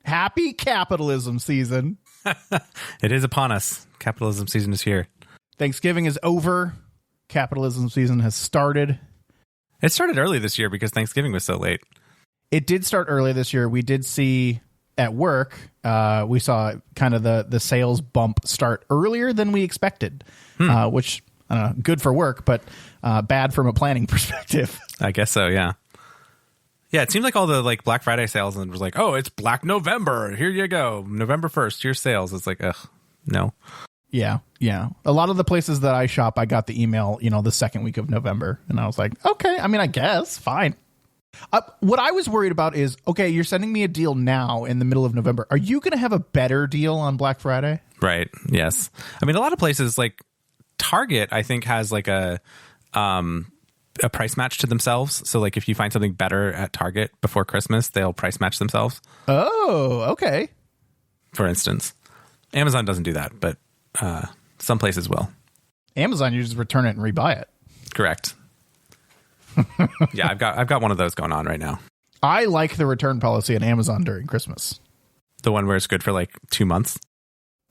Happy capitalism season. It is upon us. Capitalism season is here. Thanksgiving is over. Capitalism season has started. It started early this year because Thanksgiving was so late. It did start early this year. We did see at work, we saw kind of the sales bump start earlier than we expected, which, I don't know, good for work, but bad from a planning perspective. I guess so, yeah. Yeah, it seemed like all the like Black Friday sales and was like, oh, it's Black November. Here you go. November 1st, here's sales. It's like, ugh, no. Yeah. A lot of the places that I shop, I got the email, the second week of November. And I was like, okay, I mean, I guess, fine. What I was worried about is, okay, you're sending me a deal now in the middle of November. Are you going to have a better deal on Black Friday? Right. Yes. I mean, a lot of places like Target, I think, has like a price match to themselves. So like if you find something better at Target before Christmas, they'll price match themselves. Oh, okay. For instance, Amazon doesn't do that, but some places will. Amazon, you just return it and rebuy it. Correct. Yeah, I've got one of those going on right now. I like the return policy at Amazon during Christmas. The one where it's good for like 2 months.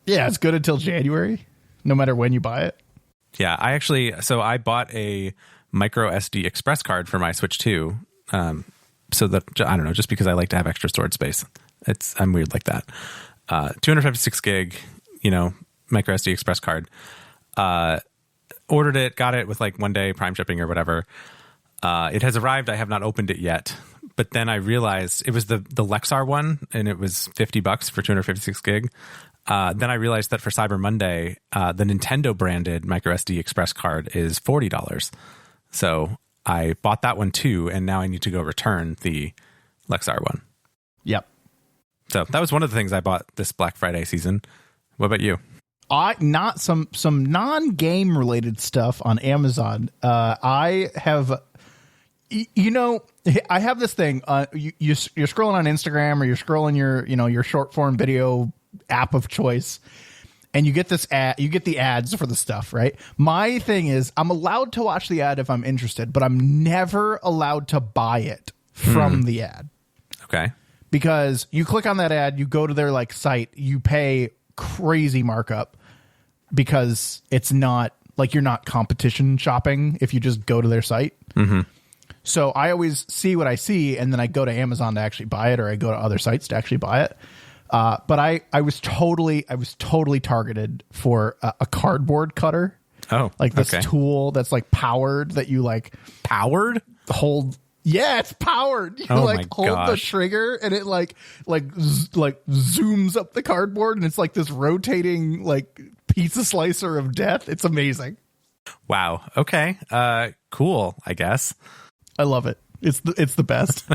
Yeah, it's good until January, no matter when you buy it. Yeah, I bought a micro SD express card for my Switch 2. So that, I don't know, just because I like to have extra storage space. I'm weird like that. 256 gig, micro SD express card. Ordered it, got it with like 1 day Prime shipping or whatever. It has arrived. I have not opened it yet, but then I realized it was the Lexar one, and it was $50 for 256 gig. Then I realized that for Cyber Monday, the Nintendo branded micro SD express card is $40. So I bought that one too, and now I need to go return the Lexar one. Yep. So that was one of the things I bought this Black Friday season. What about you? Not some non-game related stuff on Amazon. I have, I have this thing. You're scrolling on Instagram, or you're scrolling your short form video app of choice, and you get this ad. You get the ads for the stuff, right? My thing is, I'm allowed to watch the ad if I'm interested, but I'm never allowed to buy it from the ad. Okay. Because you click on that ad, you go to their like site, you pay crazy markup because it's not like you're not competition shopping if you just go to their site. Mm-hmm. So I always see what I see, and then I go to Amazon to actually buy it, or I go to other sites to actually buy it. But I was totally targeted for a cardboard cutter. Oh, like this tool that's like powered, that you like powered hold. Yeah, it's powered. You hold the trigger, and it like zooms up the cardboard, and it's like this rotating like pizza slicer of death. It's amazing. Wow. Okay. Cool, I guess. I love it. It's the best.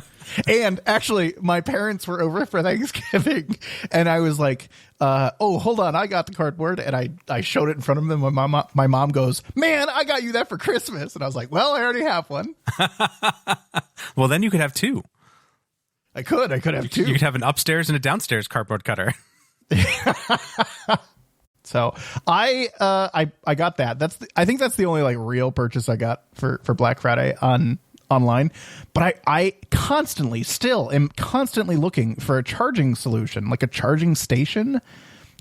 And actually, my parents were over for Thanksgiving, and I was like, oh, hold on, I got the cardboard, and I showed it in front of them. My mom goes, man, I got you that for Christmas. And I was like, well, I already have one. Well, then you could have two. I could have two. You could have an upstairs and a downstairs cardboard cutter. So I got that. I think that's the only like real purchase I got for Black Friday online. But I am constantly looking for a charging solution, like a charging station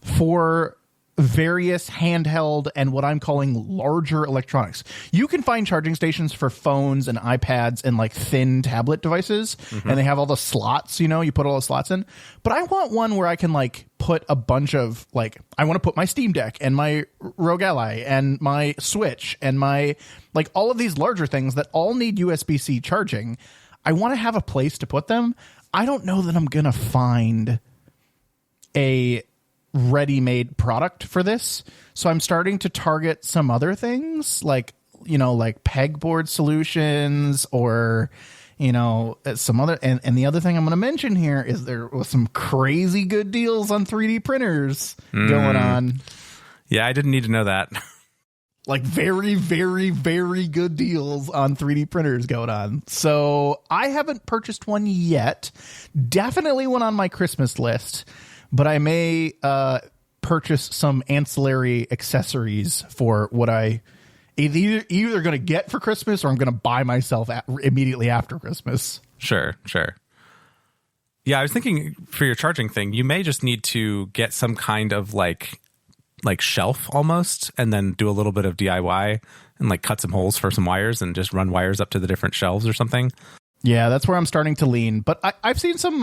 for various handheld and what I'm calling larger electronics. You can find charging stations for phones and iPads and like thin tablet devices, and they have all the slots, you put all the slots in. But I want one where I can like put a bunch of like, I want to put my Steam Deck and my Rogue Ally and my Switch and my like all of these larger things that all need USB-C charging. I want to have a place to put them. I don't know that I'm going to find a ready-made product for this. So I'm starting to target some other things like pegboard solutions or, some other. And the other thing I'm going to mention here is there was some crazy good deals on 3D printers going on. Yeah, I didn't need to know that. Like very, very, very good deals on 3D printers going on. So I haven't purchased one yet. Definitely one on my Christmas list. But I may purchase some ancillary accessories for what I either going to get for Christmas or I'm going to buy myself immediately after Christmas. Sure. Yeah, I was thinking for your charging thing, you may just need to get some kind of like shelf almost, and then do a little bit of DIY and like cut some holes for some wires and just run wires up to the different shelves or something. Yeah, that's where I'm starting to lean. But I've seen some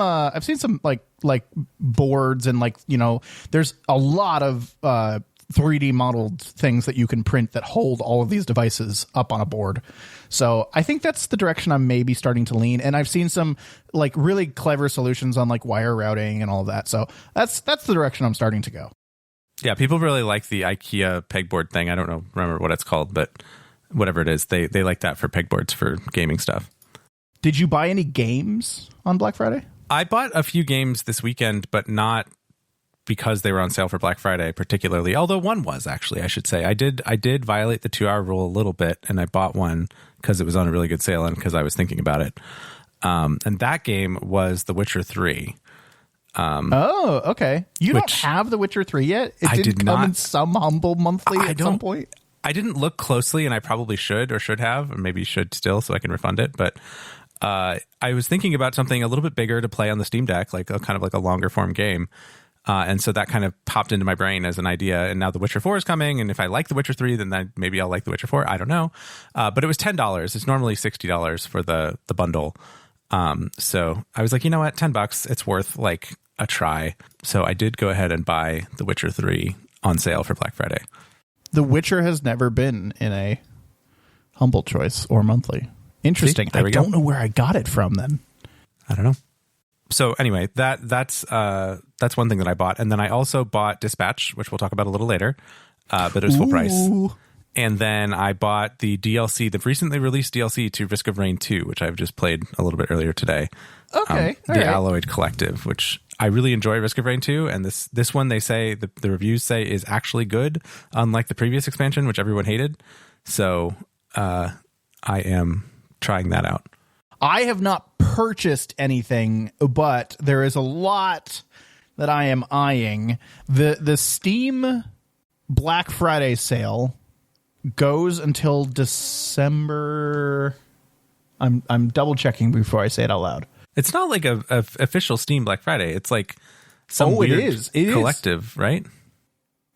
like boards and like, you know, there's a lot of 3D modeled things that you can print that hold all of these devices up on a board. So I think that's the direction I'm maybe starting to lean. And I've seen some like really clever solutions on like wire routing and all of that. So that's the direction I'm starting to go. Yeah, people really like the IKEA pegboard thing. I don't remember what it's called, but whatever it is, they like that for pegboards for gaming stuff. Did you buy any games on Black Friday? I bought a few games this weekend, but not because they were on sale for Black Friday particularly. Although one was, actually, I should say. I did violate the 2-hour rule a little bit, and I bought one because it was on a really good sale and because I was thinking about it. And that game was The Witcher 3. Oh, okay. You don't have The Witcher 3 yet? It didn't come in some humble monthly at some point? I didn't look closely, and I probably should have, or maybe should still, so I can refund it. But I was thinking about something a little bit bigger to play on the Steam Deck, like a kind of like a longer form game. And so that kind of popped into my brain as an idea. And now The Witcher 4 is coming. And if I like The Witcher 3, then maybe I'll like The Witcher 4. I don't know. But it was $10. It's normally $60 for the bundle. So I was like, you know what? $10. It's worth like a try. So I did go ahead and buy The Witcher 3 on sale for Black Friday. The Witcher has never been in a humble choice or monthly. Interesting. I don't know where I got it from then. I don't know. So anyway, that's one thing that I bought. And then I also bought Dispatch, which we'll talk about a little later. But it was full price. And then I bought the DLC, the recently released DLC to Risk of Rain 2, which I've just played a little bit earlier today. Okay. The Alloyed Collective, which I really enjoy Risk of Rain 2. And this one, they say, the reviews say, is actually good, unlike the previous expansion, which everyone hated. So I am trying that out. I have not purchased anything, but there is a lot that I am eyeing. The Steam Black Friday sale goes until December. I'm double checking before I say it out loud. It's not like a official Steam Black Friday. It's like some weird it collective, right?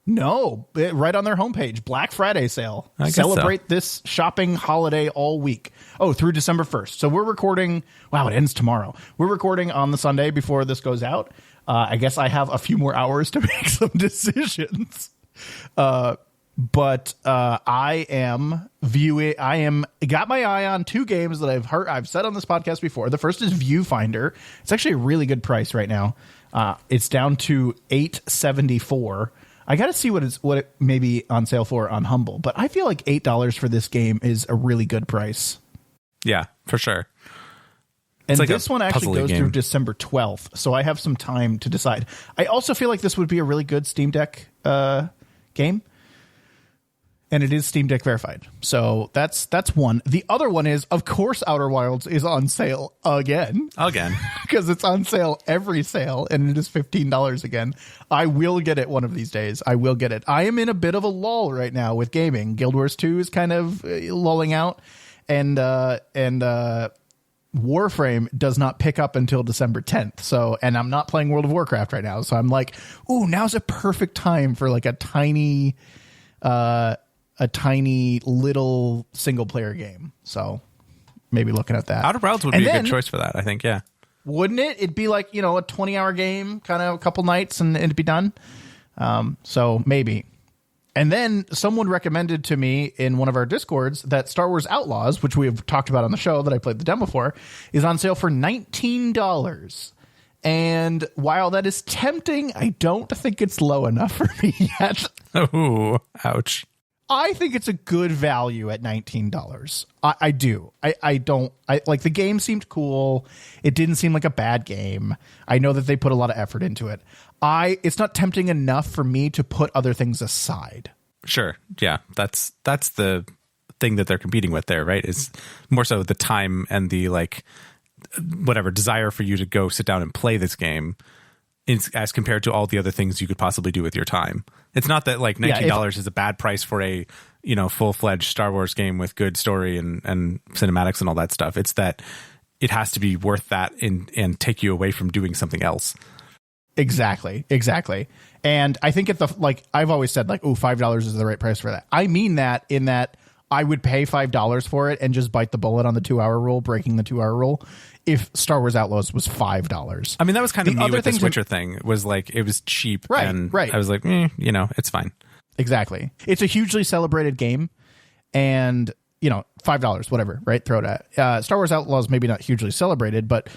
No, right on their homepage, Black Friday sale. I guess Celebrate this shopping holiday all week. Oh, through December 1st. So we're recording. Wow, it ends tomorrow. We're recording on the Sunday before this goes out. I guess I have a few more hours to make some decisions. But I am got my eye on two games that I've said on this podcast before. The first is Viewfinder. It's actually a really good price right now. It's down to $8.74. I got to see what it may be on sale for on Humble, but I feel like $8 for this game is a really good price. Yeah, for sure. And like this one actually goes through December 12th, so I have some time to decide. I also feel like this would be a really good Steam Deck game. And it is Steam Deck verified. So that's one. The other one is, of course, Outer Wilds is on sale again. Because it's on sale every sale, and it is $15 again. I will get it one of these days. I will get it. I am in a bit of a lull right now with gaming. Guild Wars 2 is kind of lulling out. And Warframe does not pick up until December 10th. So, and I'm not playing World of Warcraft right now. So I'm like, ooh, now's a perfect time for like a tiny little single player game. So maybe looking at that. Outer Wilds would be a good choice for that, I think. Yeah. Wouldn't it? It'd be like, a 20-hour game, kind of a couple nights and it'd be done. So maybe. And then someone recommended to me in one of our Discords that Star Wars Outlaws, which we have talked about on the show that I played the demo for, is on sale for $19. And while that is tempting, I don't think it's low enough for me yet. Oh, ouch. I think it's a good value at $19. I do. I don't like the game seemed cool. It didn't seem like a bad game. I know that they put a lot of effort into it. It's not tempting enough for me to put other things aside. Sure. Yeah. That's the thing that they're competing with there, right? Is more so the time and the whatever desire for you to go sit down and play this game as compared to all the other things you could possibly do with your time. It's not that $19 is a bad price for a, full-fledged Star Wars game with good story and cinematics and all that stuff. It's that it has to be worth that and take you away from doing something else. Exactly. And I think I've always said like, oh, $5 is the right price for that. I mean that in that I would pay $5 for it and just bite the bullet on the 2-hour rule, breaking the 2-hour rule, if Star Wars Outlaws was $5. I mean, that was kind of me with the Switcher thing. Was like, it was cheap. Right. I was like, it's fine. Exactly. It's a hugely celebrated game, and $5, whatever, right? Throw it at Star Wars Outlaws. Maybe not hugely celebrated, but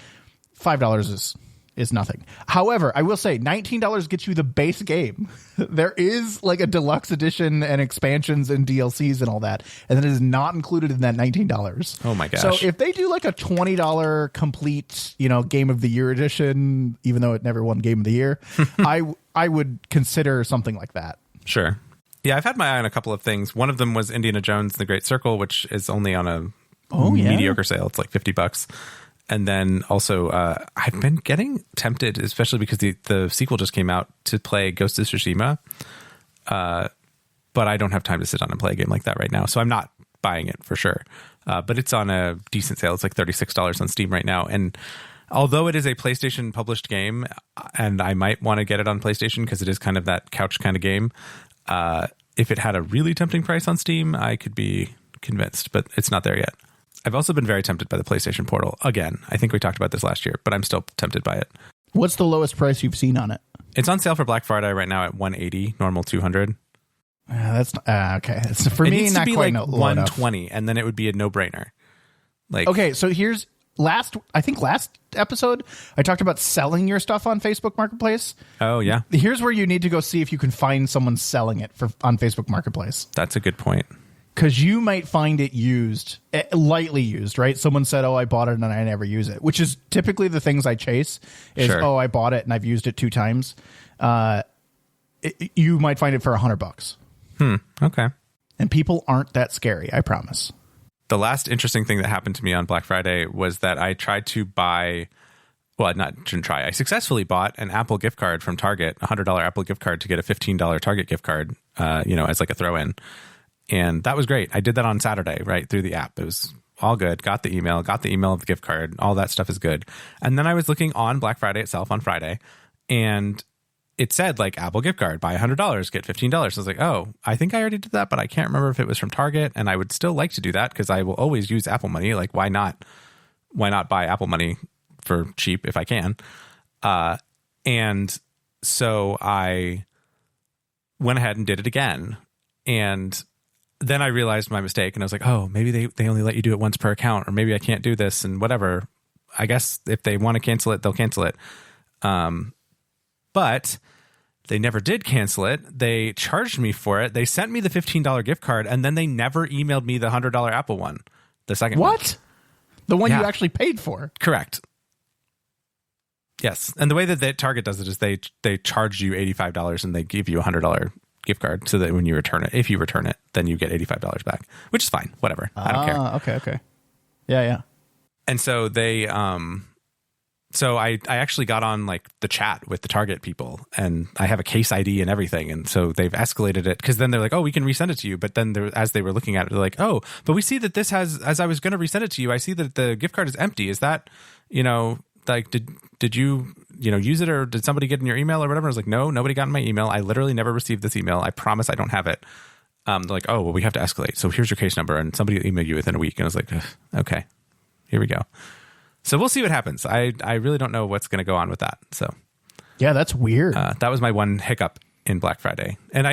$5 is nothing. However, I will say $19 gets you the base game. There is like a deluxe edition and expansions and DLCs and all that, and that is not included in that $19. Oh my gosh. So if they do like a $20 complete, Game of the Year edition, even though it never won Game of the Year, I would consider something like that. Sure. Yeah, I've had my eye on a couple of things. One of them was Indiana Jones and the Great Circle, which is only on a mediocre sale. It's like $50. And then also, I've been getting tempted, especially because the sequel just came out, to play Ghost of Tsushima. But I don't have time to sit down and play a game like that right now. So I'm not buying it for sure. But it's on a decent sale. It's like $36 on Steam right now. And although it is a PlayStation published game, and I might want to get it on PlayStation because it is kind of that couch kind of game, if it had a really tempting price on Steam, I could be convinced, but it's not there yet. I've also been very tempted by the PlayStation Portal. Again, I think we talked about this last year, but I'm still tempted by it. What's the lowest price you've seen on it? It's on sale for Black Friday right now at $180, normal $200. That's okay. It's, for me, not quite like $120, and then it would be a no-brainer. Like, okay, so here's last episode, I talked about selling your stuff on Facebook Marketplace. Oh, yeah. Here's where you need to go see if you can find someone selling it on Facebook Marketplace. That's a good point. Because you might find it used, lightly used, right? Someone said, oh, I bought it and I never use it, which is typically the things I chase is, sure. Oh, I bought it and I've used it 2 times. You might find it for $100. Okay. And people aren't that scary, I promise. The last interesting thing that happened to me on Black Friday was that I tried to buy, I successfully bought an Apple gift card from Target, a $100 Apple gift card to get a $15 Target gift card, as like a throw-in. And that was great. I did that on Saturday, right, through the app. It was all good. Got the email of the gift card. All that stuff is good. And then I was looking on Black Friday itself on Friday, and it said like Apple gift card, buy $100, get $15. I was like, oh, I think I already did that, but I can't remember if it was from Target. And I would still like to do that because I will always use Apple Money. Like, why not buy Apple Money for cheap if I can? And so I went ahead and did it again. And then I realized my mistake, and I was like, oh, maybe they only let you do it once per account, or maybe I can't do this, and whatever. I guess if they want to cancel it, they'll cancel it. But they never did cancel it. They charged me for it. They sent me the $15 gift card, and then they never emailed me the $100 Apple one, the second one. What? The one you actually paid for? Correct. Yes. And the way that Target does it is they charge you $85 and they give you a $100 gift card so that when you return it, if you return it, then you get $85 back, which is fine. Whatever. I don't care. Okay. Yeah. And so they, so I actually got on like the chat with the Target people, and I have a case ID and everything. And so they've escalated it, because then they're like, oh, we can resend it to you. But then as they were looking at it, they're like, oh, but we see that this has, as I was going to resend it to you, I see that the gift card is empty. Is that, like, did you, use it, or did somebody get in your email or whatever? I was like, no, nobody got in my email. I literally never received this email. I promise I don't have it. They're like, oh, well, we have to escalate. So here's your case number, and somebody will email you within a week. And I was like, okay, here we go. So we'll see what happens. I really don't know what's going to go on with that. So yeah, that's weird. That was my one hiccup in Black Friday. And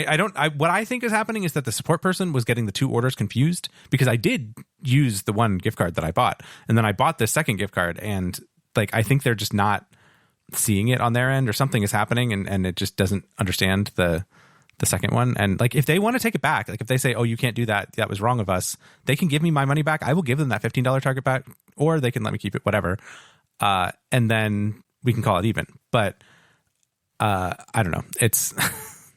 what I think is happening is that the support person was getting the 2 orders confused, because I did use the one gift card that I bought, and then I bought this second gift card, and like, I think they're just not seeing it on their end, or something is happening, and it just doesn't understand the second one. And like, if they want to take it back, like if they say, oh, you can't do that, that was wrong of us, they can give me my money back. I will give them that $15 Target back, or they can let me keep it, whatever. And then we can call it even. But I don't know. It's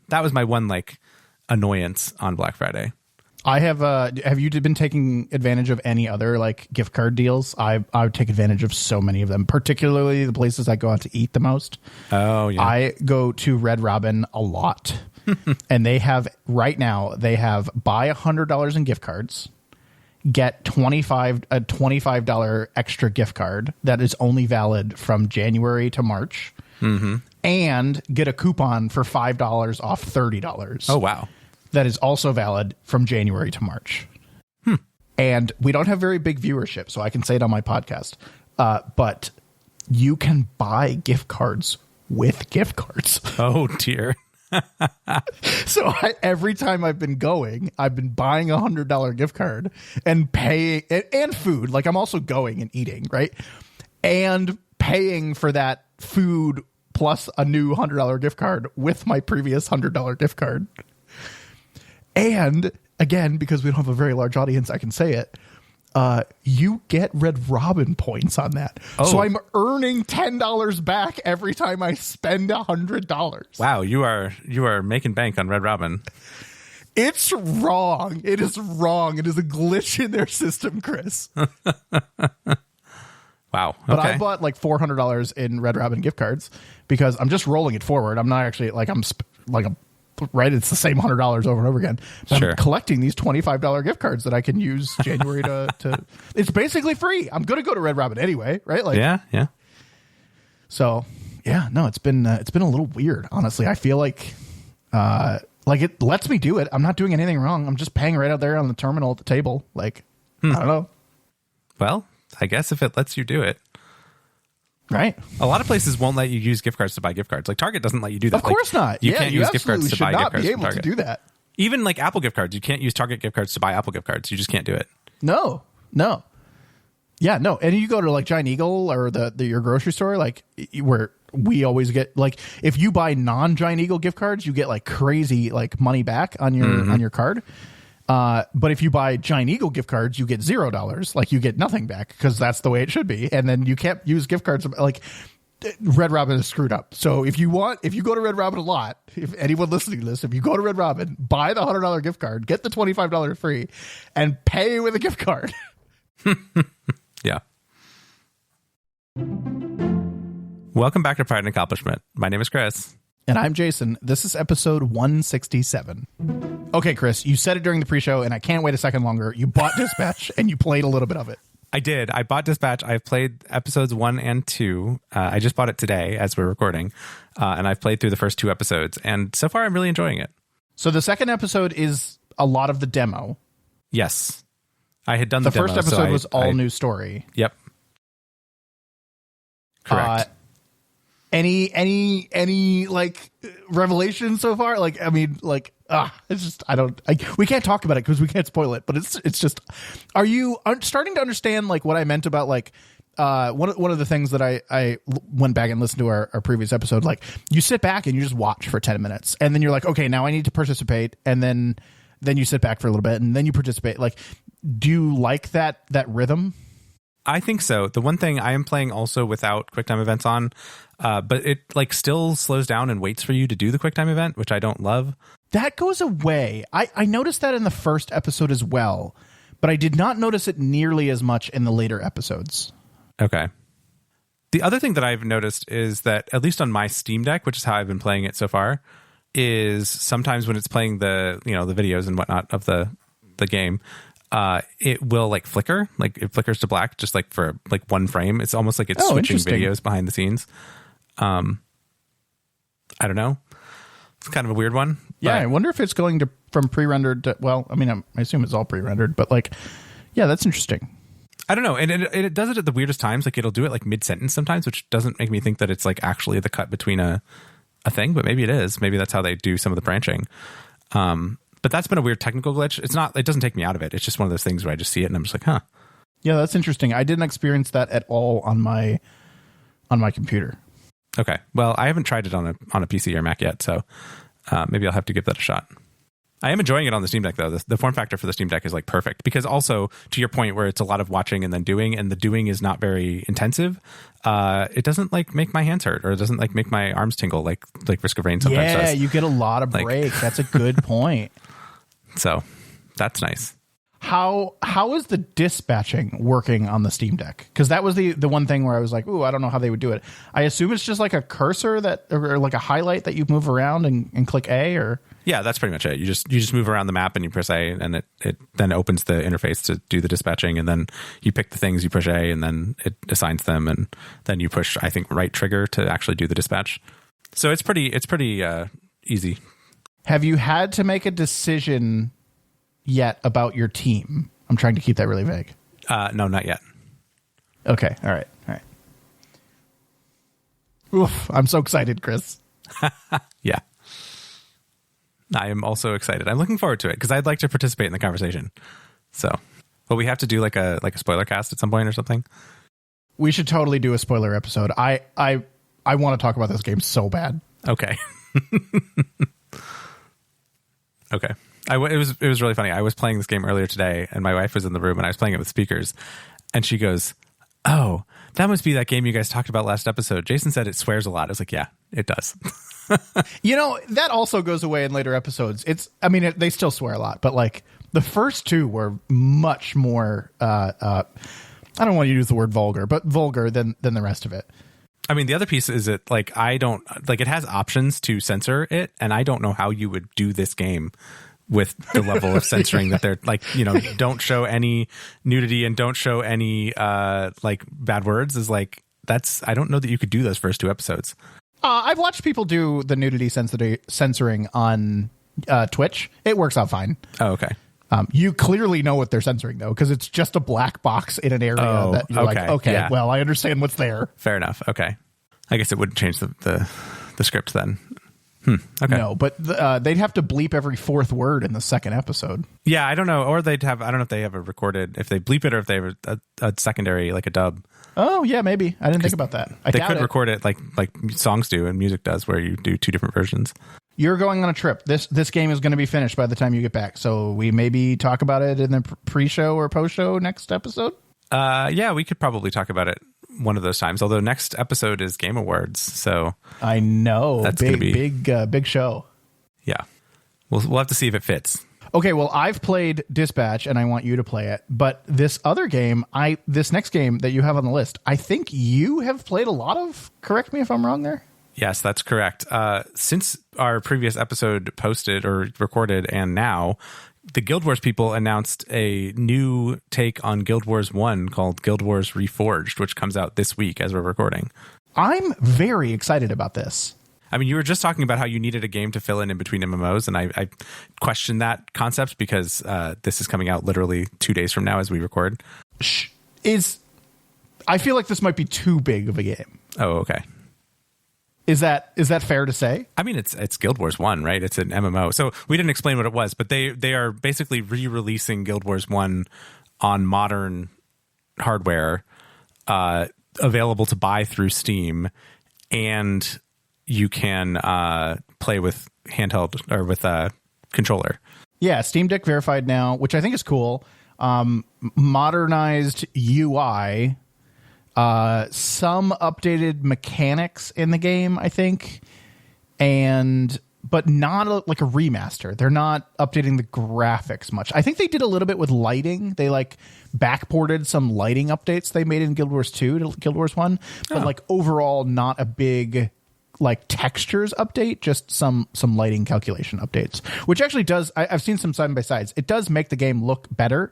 that was my one like annoyance on Black Friday. I have you been taking advantage of any other like gift card deals? I would take advantage of so many of them, particularly the places I go out to eat the most. Oh, yeah. I go to Red Robin a lot. And they have buy $100 in gift cards, get a $25 extra gift card that is only valid from January to March, and get a coupon for $5 off $30. Oh, wow. That is also valid from January to March. And we don't have very big viewership, so I can say it on my podcast. But you can buy gift cards with gift cards. Oh, dear. So every time I've been going, I've been buying a $100 gift card and paying, and food. Like, I'm also going and eating, right? And paying for that food plus a new $100 gift card with my previous $100 gift card. And again, because we don't have a very large audience, I can say it. You get Red Robin points on that. Oh. So I'm earning $10 back every time I spend $100. Wow, you are making bank on Red Robin. It's wrong. It is wrong. It is a glitch in their system, Chris. Wow. Okay. But I bought like $400 in Red Robin gift cards because I'm just rolling it forward. I'm not actually like right. It's the same $100 over and over again. But sure. I'm collecting these $25 gift cards that I can use January to. It's basically free. I'm going to go to Red Robin anyway, right? Like, yeah. So yeah, no, it's been a little weird. Honestly, I feel like it lets me do it. I'm not doing anything wrong. I'm just paying right out there on the terminal at the table. Like, I don't know. Well, I guess if it lets you do it. Right. A lot of places won't let you use gift cards to buy gift cards. Like Target doesn't let you do that. Of course not. You can't use gift cards to buy gift cards. You should not be able to do that. Even like Apple gift cards, you can't use Target gift cards to buy Apple gift cards. You just can't do it. No. Yeah, no. And you go to like Giant Eagle or your grocery store, like where we always get, like, if you buy non-Giant Eagle gift cards, you get like crazy like money back on your card. But if you buy Giant Eagle gift cards, you get $0. Like, you get nothing back because that's the way it should be. And then you can't use gift cards. Like, Red Robin is screwed up. So if you go to Red Robin a lot, if anyone listening to this, if you go to Red Robin, buy the $100 gift card, get the $25 free, and pay with a gift card. Yeah. Welcome back to Pride and Accomplishment. My name is Chris. And I'm Jason. This is episode 167. Okay, Chris, you said it during the pre-show, and I can't wait a second longer. You bought Dispatch, and you played a little bit of it. I did. I bought Dispatch. I've played episodes 1 and 2. I just bought it today as we're recording, and I've played through the first 2 episodes. And so far, I'm really enjoying it. So the second episode is a lot of the demo. Yes. I had done the demo. The first episode was all new story. Yep. Correct. Any like revelation so far? Like, I mean, like, it's just, we can't talk about it because we can't spoil it, but it's just, are you starting to understand like what I meant about like, one of the things that I went back and listened to our previous episode, like, you sit back and you just watch for 10 minutes and then you're like, okay, now I need to participate. And then you sit back for a little bit and then you participate. Like, do you like that rhythm? I think so. The one thing, I am playing also without QuickTime events on, but it like still slows down and waits for you to do the QuickTime event, which I don't love. That goes away. I noticed that in the first episode as well, but I did not notice it nearly as much in the later episodes. Okay. The other thing that I've noticed is that, at least on my Steam Deck, which is how I've been playing it so far, is sometimes when it's playing the videos and whatnot of the game, it will like flicker, like it flickers to black just like for like one frame. It's almost like it's switching videos behind the scenes. I don't know. It's kind of a weird one. Yeah, I wonder if it's going from pre-rendered to, well, I mean, I assume it's all pre-rendered, but like, yeah, that's interesting. I don't know. And it does it at the weirdest times. Like, it'll do it like mid-sentence sometimes, which doesn't make me think that it's like actually the cut between a thing, but maybe it is. Maybe that's how they do some of the branching. But that's been a weird technical glitch. It doesn't take me out of it. It's just one of those things where I just see it and I'm just like, huh. Yeah, that's interesting. I didn't experience that at all on my computer. Okay. Well, I haven't tried it on a PC or Mac yet, so maybe I'll have to give that a shot. I am enjoying it on the Steam Deck, though. The form factor for the Steam Deck is like perfect because also, to your point, where it's a lot of watching and then doing, and the doing is not very intensive, it doesn't like make my hands hurt or it doesn't like make my arms tingle like Risk of Rain sometimes does. You get a lot of break. That's a good point. So that's nice. How is the dispatching working on the Steam Deck? Because that was the one thing where I was like, ooh, I don't know how they would do it. I assume it's just like a cursor or like a highlight that you move around and click A, or yeah, that's pretty much it. You just move around the map and you press A, and it then opens the interface to do the dispatching, and then you pick the things, you push A, and then it assigns them, and then you push, I think, right trigger to actually do the dispatch. So it's pretty easy. Have you had to make a decision yet about your team? I'm trying to keep that really vague. No, not yet. Okay. All right. Oof, I'm so excited, Chris. Yeah. I am also excited. I'm looking forward to it because I'd like to participate in the conversation. So, but we have to do like a spoiler cast at some point or something. We should totally do a spoiler episode. I want to talk about this game so bad. Okay. Okay. It was really funny. I was playing this game earlier today, and my wife was in the room, and I was playing it with speakers, and she goes, "Oh, that must be that game you guys talked about last episode. Jason said it swears a lot." I was like, "Yeah, it does." That also goes away in later episodes. They still swear a lot, but like the first two were much more. I don't want to use the word vulgar, but vulgar than the rest of it. I mean, the other piece is that like it has options to censor it, and I don't know how you would do this game with the level of censoring that they're like, don't show any nudity and don't show any like bad words is like, I don't know that you could do those first two episodes. I've watched people do the nudity censoring on Twitch. It works out fine. Oh, okay. You clearly know what they're censoring though, because it's just a black box in an area that you're like, okay, yeah. Well, I understand what's there. Fair enough. Okay. I guess it wouldn't change the script then. Okay. No, but they'd have to bleep every fourth word in the second episode. Yeah, I don't know. Or I don't know if they have if they bleep it or if they have a secondary, like a dub. Oh, yeah, maybe. I didn't think about that. They could record it like songs do and music does, where you do two different versions. You're going on a trip. This game is going to be finished by the time you get back. So we maybe talk about it in the pre-show or post-show next episode? Yeah, we could probably talk about it one of those times. Although next episode is Game Awards, so I know that's going to be big show. Yeah, we'll have to see if it fits. Okay, well, I've played Dispatch, and I want you to play it. But this other game, this next game that you have on the list, I think you have played a lot of. Correct me if I'm wrong there. Yes, that's correct. Since our previous episode posted or recorded, and now, the Guild Wars people announced a new take on Guild Wars 1 called Guild Wars Reforged, which comes out this week as we're recording. I'm very excited about this. I mean, you were just talking about how you needed a game to fill in between MMOs, and I questioned that concept because this is coming out literally 2 days from now as we record. I feel like this might be too big of a game. Oh, okay. Is that fair to say? I mean, it's Guild Wars 1, right? It's an MMO. So we didn't explain what it was, but they are basically re-releasing Guild Wars 1 on modern hardware, available to buy through Steam, and you can play with handheld or with a controller. Yeah, Steam Deck verified now, which I think is cool. Modernized UI. Some updated mechanics in the game, I think, but not like a remaster. They're not updating the graphics much. I think they did a little bit with lighting. They like backported some lighting updates they made in Guild Wars 2 to Guild Wars 1, but like overall not a big like textures update, just some lighting calculation updates, which actually does. I've seen some side by sides. It does make the game look better.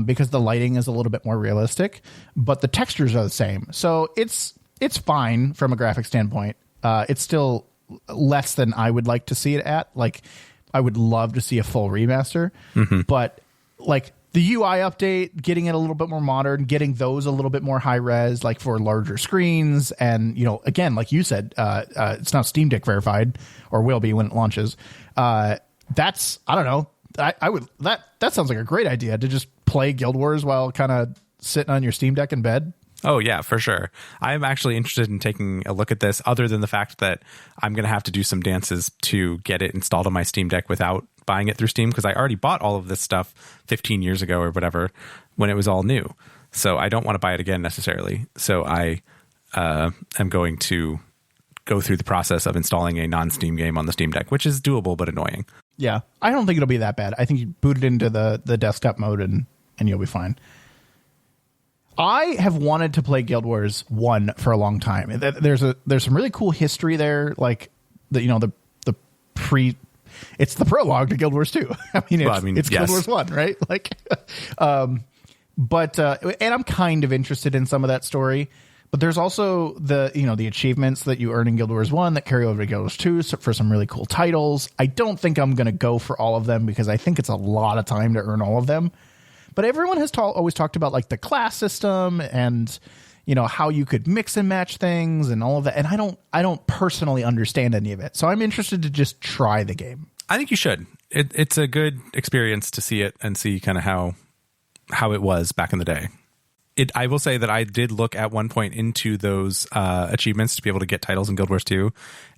Because the lighting is a little bit more realistic, but the textures are the same. So it's fine from a graphic standpoint. It's still less than I would like to see it at. Like, I would love to see a full remaster, but like the UI update, getting it a little bit more modern, getting those a little bit more high res, like for larger screens. And, again, like you said, it's not Steam Deck verified, or will be when it launches. I don't know. I would that sounds like a great idea to just play Guild Wars while kind of sitting on your Steam Deck in bed. Oh yeah, for sure. I'm actually interested in taking a look at this, other than the fact that I'm going to have to do some dances to get it installed on my Steam Deck without buying it through Steam, because I already bought all of this stuff 15 years ago or whatever when it was all new. So I don't want to buy it again necessarily. So I am going to go through the process of installing a non-Steam game on the Steam Deck, which is doable but annoying. Yeah, I don't think it'll be that bad. I think you boot it into the desktop mode and you'll be fine. I have wanted to play Guild Wars 1 for a long time. There's some really cool history there, like it's the prologue to Guild Wars 2. It's yes. Guild Wars 1, right? Like, but I'm kind of interested in some of that story. But there's also the achievements that you earn in Guild Wars 1 that carry over to Guild Wars 2 for some really cool titles. I don't think I'm going to go for all of them because I think it's a lot of time to earn all of them. But everyone has always talked about like the class system and how you could mix and match things and all of that. And I don't personally understand any of it. So I'm interested to just try the game. I think you should. It's a good experience to see it and see kind of how it was back in the day. I will say that I did look at one point into those achievements to be able to get titles in Guild Wars 2.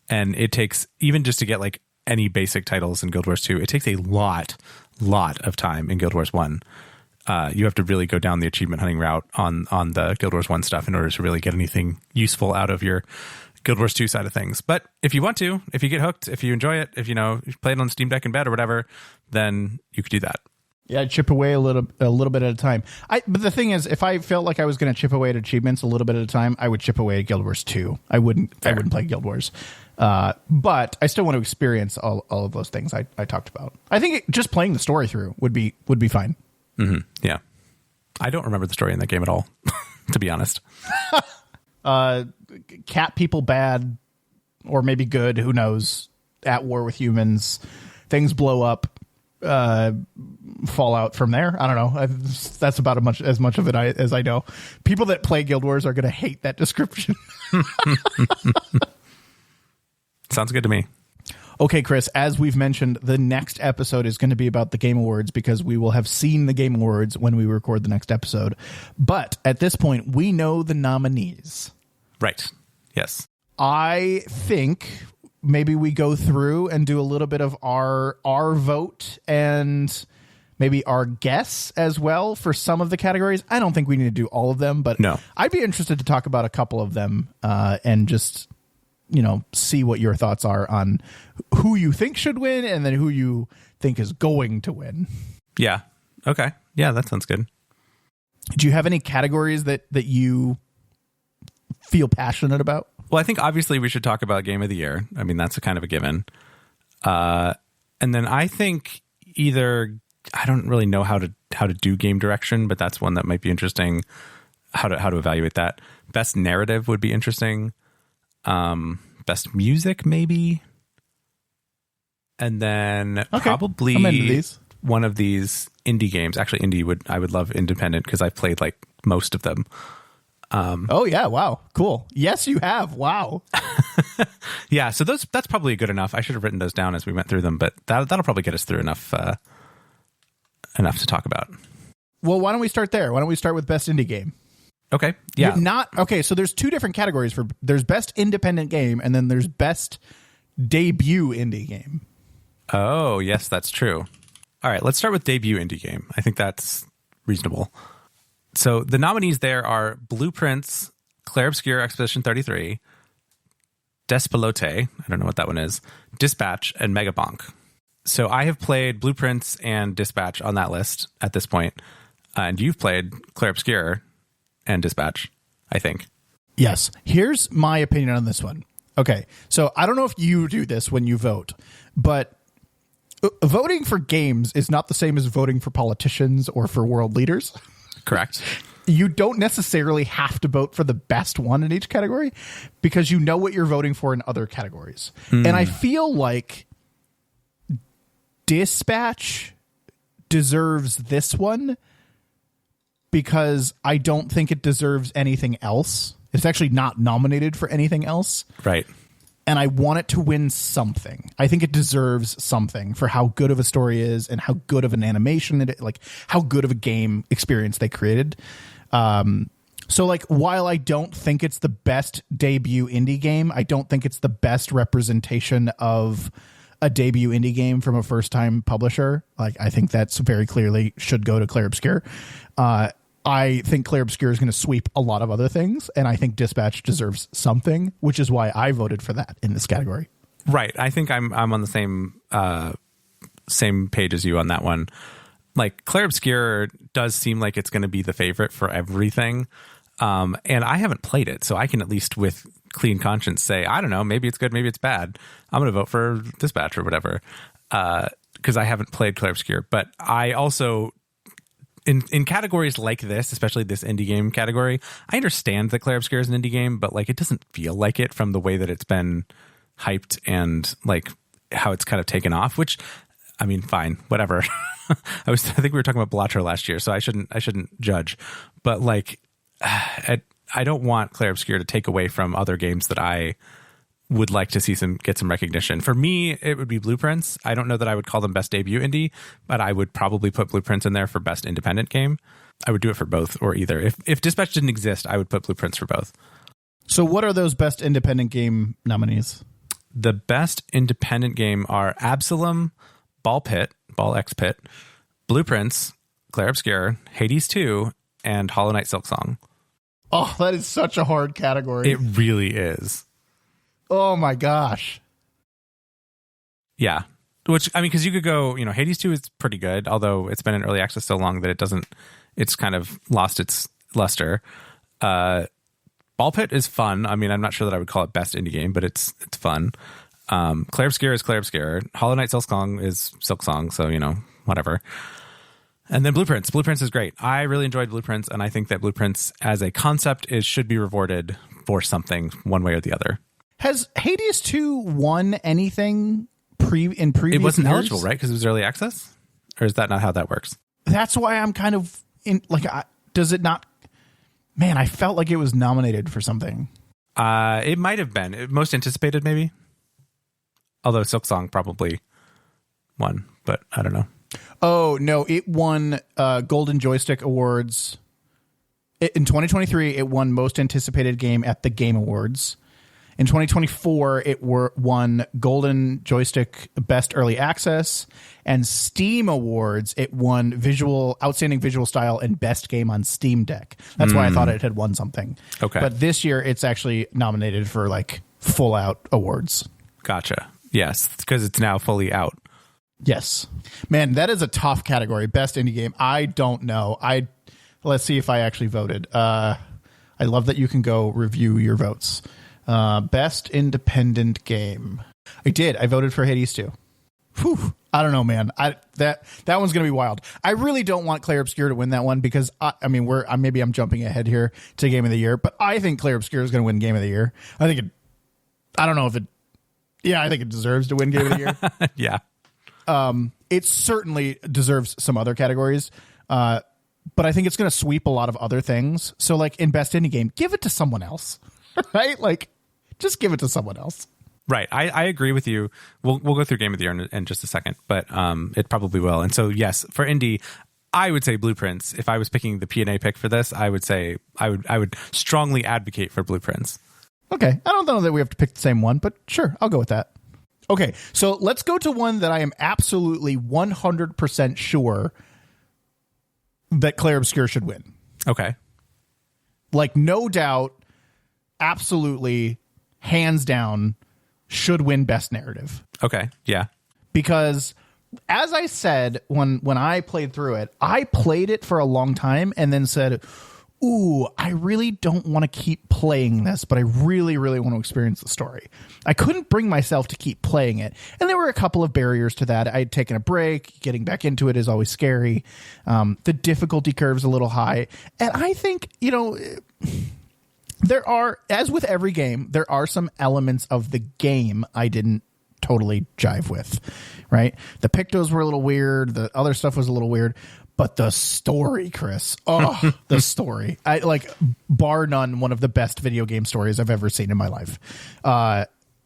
And it takes, even just to get like any basic titles in Guild Wars 2, it takes a lot of time in Guild Wars 1. You have to really go down the achievement hunting route on the Guild Wars 1 stuff in order to really get anything useful out of your Guild Wars 2 side of things. But if you want to, if you get hooked, if you enjoy it, if you play it on Steam Deck in bed or whatever, then you could do that. Yeah, I'd chip away a little bit at a time. But the thing is, if I felt like I was going to chip away at achievements a little bit at a time, I would chip away at Guild Wars 2. I wouldn't play Guild Wars. But I still want to experience all of those things I talked about. I think just playing the story through would be fine. Mm-hmm. Yeah. I don't remember the story in that game at all, to be honest. Cat people bad, or maybe good, who knows, at war with humans. Things blow up. Fallout from there. I don't know. That's about as much of it as I know. People that play Guild Wars are going to hate that description. Sounds good to me. Okay, Chris, as we've mentioned, the next episode is going to be about the Game Awards because we will have seen the Game Awards when we record the next episode. But at this point, we know the nominees. Right. Yes. I think maybe we go through and do a little bit of our vote and maybe our guess as well for some of the categories. I don't think we need to do all of them, but no. I'd be interested to talk about a couple of them and just see what your thoughts are on who you think should win and then who you think is going to win. Yeah. Okay. Yeah, that sounds good. Do you have any categories that you feel passionate about? Well, I think obviously we should talk about Game of the Year. I mean, that's a kind of a given. And then I think I don't really know how to do game direction, but that's one that might be interesting. How to evaluate that. Best narrative would be interesting. Best music, maybe. And then probably one of these indie games. Actually, I would love independent because I've played like most of them. Oh yeah. Wow. Cool. Yes, you have. Wow. Yeah. So that's probably good enough. I should have written those down as we went through them, but that'll probably get us through enough to talk about. Well, why don't we start there? Why don't we start with best indie game? Okay. Yeah. So there's two different categories there's best independent game and then there's best debut indie game. Oh, yes, that's true. All right. Let's start with debut indie game. I think that's reasonable. So the nominees there are Blueprints, Clair Obscur Expedition 33, Despelote, I don't know what that one is, Dispatch, and Megabonk. So I have played Blueprints and Dispatch on that list at this point. And you've played Clair Obscur and Dispatch, I think. Yes. Here's my opinion on this one. Okay. So I don't know if you do this when you vote, but voting for games is not the same as voting for politicians or for world leaders. Correct. You don't necessarily have to vote for the best one in each category because you know what you're voting for in other categories. And I feel like Dispatch deserves this one because I don't think it deserves anything else. It's actually not nominated for anything else. Right. And I want it to win something. I think it deserves something for how good of a story is and how good of an animation it is, like how good of a game experience they created. So like, while I don't think it's the best debut indie game, I don't think it's the best representation of a debut indie game from a first time publisher. Like, I think that's very clearly should go to Clair Obscur. I think Clair Obscur is going to sweep a lot of other things, and I think Dispatch deserves something, which is why I voted for that in this category. Right. I think I'm on the same page as you on that one. Like, Clair Obscur does seem like it's going to be the favorite for everything. And I haven't played it, so I can at least with clean conscience say, I don't know, maybe it's good, maybe it's bad. I'm going to vote for Dispatch or whatever, because I haven't played Clair Obscur. But I also, in categories like this, especially this indie game category, I understand that Clair Obscur is an indie game, but like, it doesn't feel like it from the way that it's been hyped and like how it's kind of taken off, which, I mean, fine, whatever. I think we were talking about Blatcher last year, so I shouldn't judge, but like, I don't want Clair Obscur to take away from other games that I would like to see get some recognition. For me, it would be Blueprints. I don't know that I would call them best debut indie, but I would probably put Blueprints in there for best independent game. I would do it for both or either. If Dispatch didn't exist, I would put Blueprints for both. So what are those best independent game nominees? The best independent game are Absalom, Ball X Pit, Blueprints, Clair Obscur, Hades 2, and Hollow Knight Silksong. Oh, that is such a hard category. It really is. Oh my gosh. Yeah. Which, I mean, because you could go, Hades 2 is pretty good, although it's been in early access so long that it's kind of lost its luster. Ball Pit is fun. I mean, I'm not sure that I would call it best indie game, but it's fun. Clair Obscur is Clair Obscur. Hollow Knight Silksong is Silksong, so, whatever. And then Blueprints. Blueprints is great. I really enjoyed Blueprints, and I think that Blueprints as a concept should be rewarded for something one way or the other. Has Hades 2 won anything in previous It wasn't years? eligible, right? Because it was early access? Or is that not how that works? That's why I'm kind of in, like, does it not? Man, I felt like it was nominated for something. It might have been. Most anticipated, maybe? Although Silksong probably won, but I don't know. Oh, no, it won Golden Joystick Awards. In 2023, it won Most Anticipated Game at the Game Awards. In 2024, it won Golden Joystick Best Early Access, and Steam Awards, it won Outstanding Visual Style and Best Game on Steam Deck. That's why I thought it had won something. Okay. But this year, it's actually nominated for like full out awards. Gotcha. Yes, because it's now fully out. Yes. Man, that is a tough category. Best indie game. I don't know. Let's see if I actually voted. I love that you can go review your votes. Best independent game. I did. I voted for Hades 2. Whew. I don't know, man. That one's going to be wild. I really don't want Clair Obscur to win that one because maybe I'm jumping ahead here to Game of the Year, but I think Clair Obscur is going to win Game of the Year. I think it deserves to win Game of the Year. Yeah. It certainly deserves some other categories, but I think it's going to sweep a lot of other things. So, like, in Best Indie Game, give it to someone else, right? Like, just give it to someone else. Right. I agree with you. We'll go through Game of the Year in just a second, but it probably will. And so, yes, for indie, I would say Blueprints. If I was picking the P&A pick for this, I would say I would strongly advocate for Blueprints. Okay. I don't know that we have to pick the same one, but sure, I'll go with that. Okay, so let's go to one that I am absolutely 100% sure that Clair Obscur should win. Okay. Like, no doubt, absolutely, hands down, should win Best Narrative. Okay, yeah. Because, as I said, when I played through it, I played it for a long time and then said, ooh, I really don't want to keep playing this, but I really, really want to experience the story. I couldn't bring myself to keep playing it. And there were a couple of barriers to that. I had taken a break. Getting back into it is always scary. The difficulty curve's a little high. And I think, there are, as with every game, there are some elements of the game I didn't totally jive with, right? The pictos were a little weird. The other stuff was a little weird. But the story, Chris, the story. I like, bar none, one of the best video game stories I've ever seen in my life.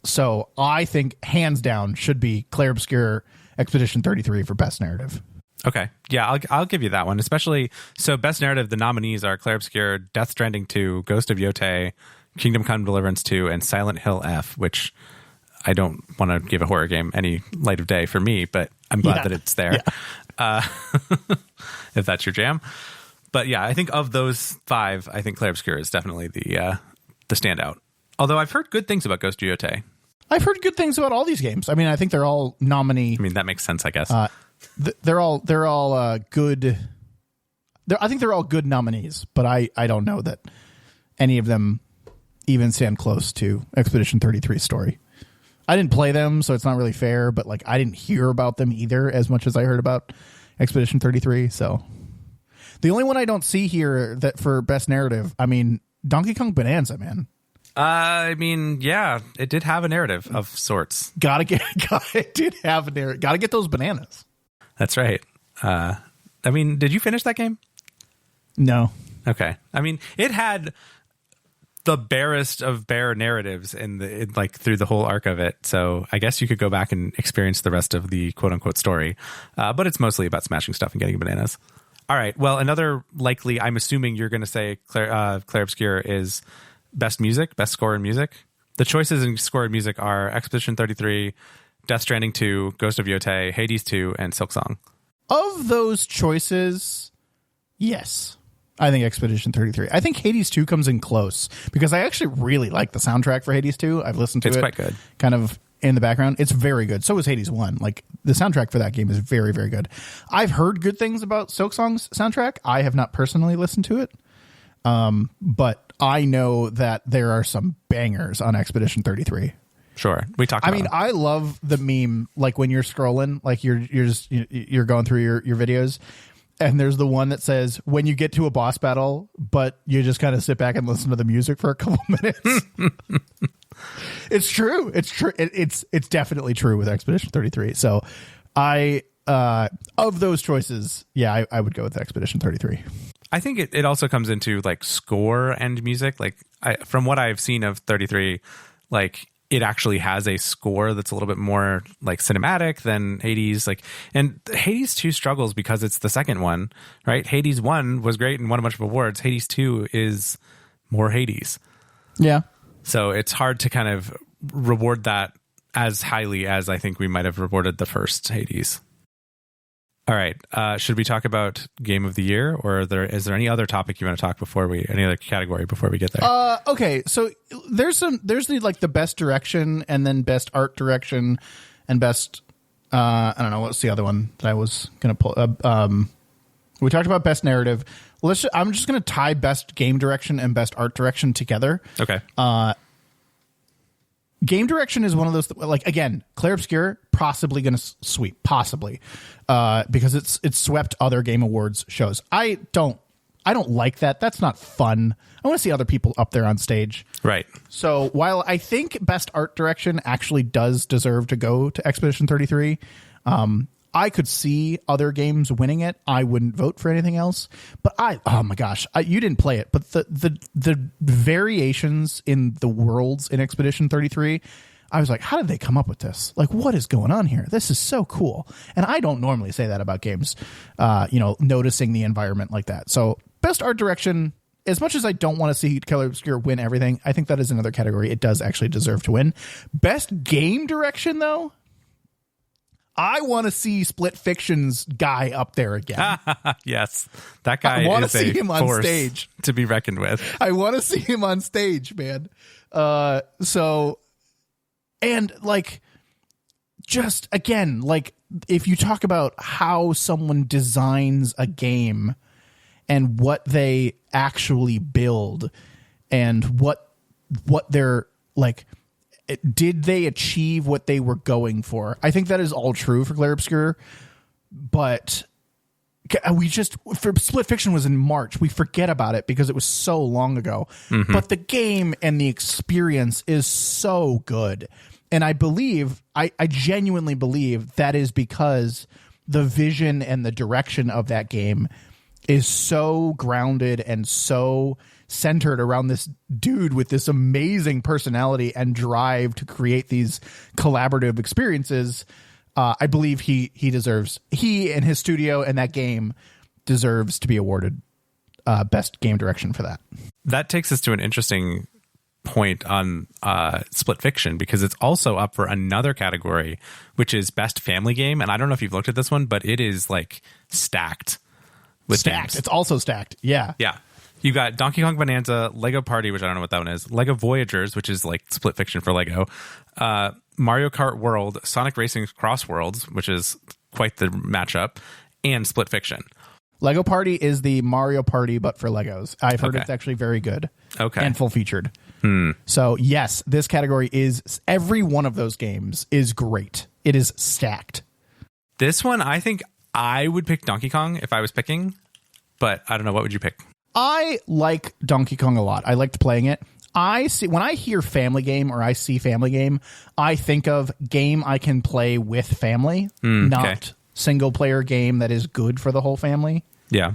So I think hands down should be Clair Obscur Expedition 33 for Best Narrative. Okay. Yeah, I'll give you that one. Especially, so Best Narrative, the nominees are Clair Obscur, Death Stranding 2, Ghost of Yotei, Kingdom Come Deliverance 2, and Silent Hill F, which I don't want to give a horror game any light of day for me, but I'm glad that it's there. Yeah. If that's your jam. But yeah, I think of those 5, I think Clair Obscur is definitely the standout. Although I've heard good things about Ghost of Yotei. I've heard good things about all these games. I mean, I think they're all nominee. I mean, that makes sense, I guess. They're all good. I think they're all good nominees, but I don't know that any of them even stand close to Expedition 33's story. I didn't play them, so it's not really fair, but like I didn't hear about them either as much as I heard about Expedition 33. So the only one I don't see here that for best narrative, I mean, Donkey Kong Bonanza, man. I mean, yeah, it did have a narrative of sorts. It did have a narrative. Gotta get those bananas. That's right. I mean, did you finish that game? No. Okay. I mean, it had the barest of bare narratives like through the whole arc of it. So I guess you could go back and experience the rest of the quote unquote story. But it's mostly about smashing stuff and getting bananas. All right. Well, another likely, I'm assuming you're going to say Clair Obscur is best music, best score in music. The choices in score and music are Expedition 33, Death Stranding 2, Ghost of Yotei, Hades 2, and Silksong. Of those choices, yes. I think Expedition 33. I think Hades 2 comes in close because I actually really like the soundtrack for Hades 2. I've listened to it. It's quite good. Kind of in the background. It's very good. So is Hades 1. Like the soundtrack for that game is very, very good. I've heard good things about Silksong's soundtrack. I have not personally listened to it. But I know that there are some bangers on Expedition 33. Sure. We talked about I mean, I love the meme, like when you're scrolling, like you're going through your videos, and there's the one that says when you get to a boss battle, but you just kind of sit back and listen to the music for a couple minutes. It's true. It's true. It's definitely true with Expedition 33. So of those choices, yeah, I would go with Expedition 33. I think it also comes into like score and music. Like from what I've seen of 33, like it actually has a score that's a little bit more like cinematic than Hades. Like, and Hades 2 struggles because it's the second one, right? Hades 1 was great and won a bunch of awards. Hades 2 is more Hades. Yeah. So it's hard to kind of reward that as highly as I think we might have rewarded the first Hades. All right. Should we talk about Game of the Year, or is there any other topic you want to talk any other category before we get there? Okay. So there's the best direction, and then best art direction, and best, I don't know, what's the other one that I was going to pull? We talked about best narrative. I'm just going to tie best game direction and best art direction together. Okay. Game direction is one of those, like, again, Clair Obscur possibly going to sweep, possibly, because it's swept other Game Awards shows. I don't like that. That's not fun. I want to see other people up there on stage. Right. So while I think best art direction actually does deserve to go to Expedition 33, I could see other games winning it. I wouldn't vote for anything else. But oh my gosh, you didn't play it. But the variations in the worlds in Expedition 33, I was like, how did they come up with this? Like, what is going on here? This is so cool. And I don't normally say that about games, noticing the environment like that. So best art direction, as much as I don't want to see Clair Obscur win everything, I think that is another category it does actually deserve to win. Best game direction, though, I want to see Split Fiction's guy up there again. Yes, that guy. I want to is see a him on force stage to be reckoned with. I want to see him on stage, man. So, and like, just again, like if you talk about how someone designs a game and what they actually build and what they're like. Did they achieve what they were going for? I think that is all true for Clair Obscur, but for Split Fiction was in March. We forget about it because it was so long ago. Mm-hmm. But the game and the experience is so good. And I genuinely believe that is because the vision and the direction of that game is so grounded and so centered around this dude with this amazing personality and drive to create these collaborative experiences. I believe he and his studio and that game deserves to be awarded best game direction for that. That takes us to an interesting point on Split Fiction, because it's also up for another category, which is best family game. And I don't know if you've looked at this one, but it is like stacked. Stacked. games. It's also stacked. Yeah. Yeah. You got Donkey Kong Bonanza, Lego Party, which I don't know what that one is, Lego Voyagers, which is like split fiction for Lego, Mario Kart World, Sonic Racing Cross Worlds, which is quite the matchup, and split fiction. Lego Party is the Mario Party, but for Legos. I've heard it's actually very good. Okay. And full featured. So yes, this category is, every one of those games is great. It is stacked. This one, I think I would pick Donkey Kong if I was picking, but I don't know. What would you pick? I like Donkey Kong a lot. I liked playing it. When I hear family game or I see family game, I think of game I can play with family, not single player game that is good for the whole family. Yeah.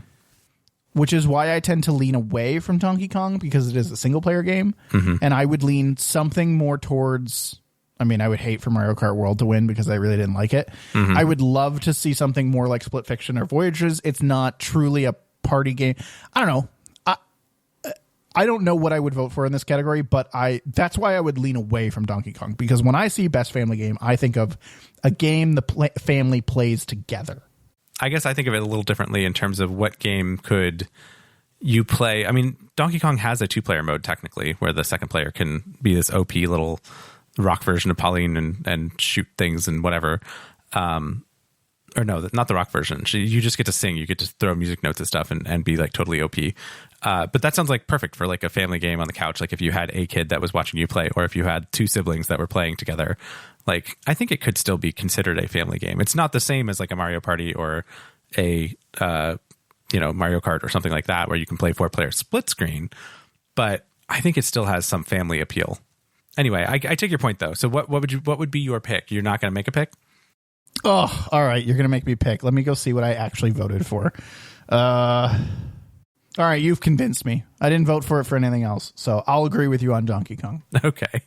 Which is why I tend to lean away from Donkey Kong, because it is a single player game. And I would lean something more towards, I mean, I would hate for Mario Kart World to win because I really didn't like it. I would love to see something more like Split Fiction or Voyages. It's not truly a party game. I don't know. I don't know what I would vote for in this category, but that's why I would lean away from Donkey Kong, because when I see best family game, I think of a game the family plays together. I guess I think of it a little differently in terms of what game could you play. I mean, Donkey Kong has a 2-player mode technically, where the second player can be this OP little rock version of Pauline and shoot things and whatever. Or no, not the rock version. You just get to sing. You get to throw music notes and stuff and be like totally OP. But that sounds like perfect for like a family game on the couch. Like if you had a kid that was watching you play, or if you had 2 siblings that were playing together, like I think it could still be considered a family game. It's not the same as like a Mario Party or a, Mario Kart or something like that, where you can play 4-player split screen, but I think it still has some family appeal. Anyway, I take your point though. So what would be your pick? You're not going to make a pick? Oh, all right. You're going to make me pick. Let me go see what I actually voted for. All right. You've convinced me. I didn't vote for it for anything else. So I'll agree with you on Donkey Kong. Okay.